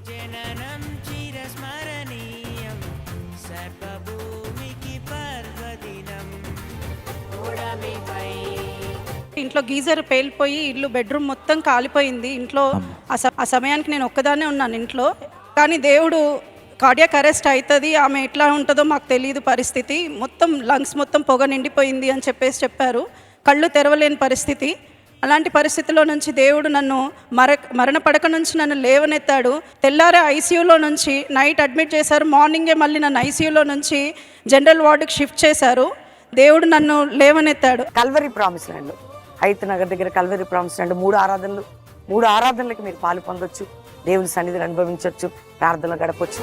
జననం చిరస్మరణీయం సర్వభూమికి పర్వదినం. ఇంట్లో గీజర్ పేలిపోయి ఇల్లు బెడ్రూమ్ మొత్తం కాలిపోయింది. ఇంట్లో ఆ సమయానికి నేను ఒక్కదాన్నే ఉన్నాను ఇంట్లో. కానీ దేవుడు కార్డియాక్ అరెస్ట్ అవుతుంది, ఆమె ఎట్లా ఉంటుందో మాకు తెలియదు పరిస్థితి, మొత్తం లంగ్స్ మొత్తం పొగ నిండిపోయింది అని చెప్పారు. కళ్ళు తెరవలేని పరిస్థితి. అలాంటి పరిస్థితిలో నుంచి దేవుడు నన్ను మరణ పడక నుంచి నన్ను లేవనెత్తాడు. తెల్లారే ఐసీయూలో నుంచి నైట్ అడ్మిట్ చేశారు. మార్నింగే మళ్ళీ నన్ను ఐసీయూలో నుంచి జనరల్ వార్డుకి షిఫ్ట్ చేశారు. దేవుడు నన్ను లేవనెత్తాడు. Calvary promise land, Hayath Nagar దగ్గర కల్వరి ప్రామిస్ ల్యాండ్ 3 ఆరాధనలకి మీరు పాలు పొందొచ్చు. దేవుని సన్నిధిని అనుభవించవచ్చు, ప్రార్థనలు గడపచ్చు.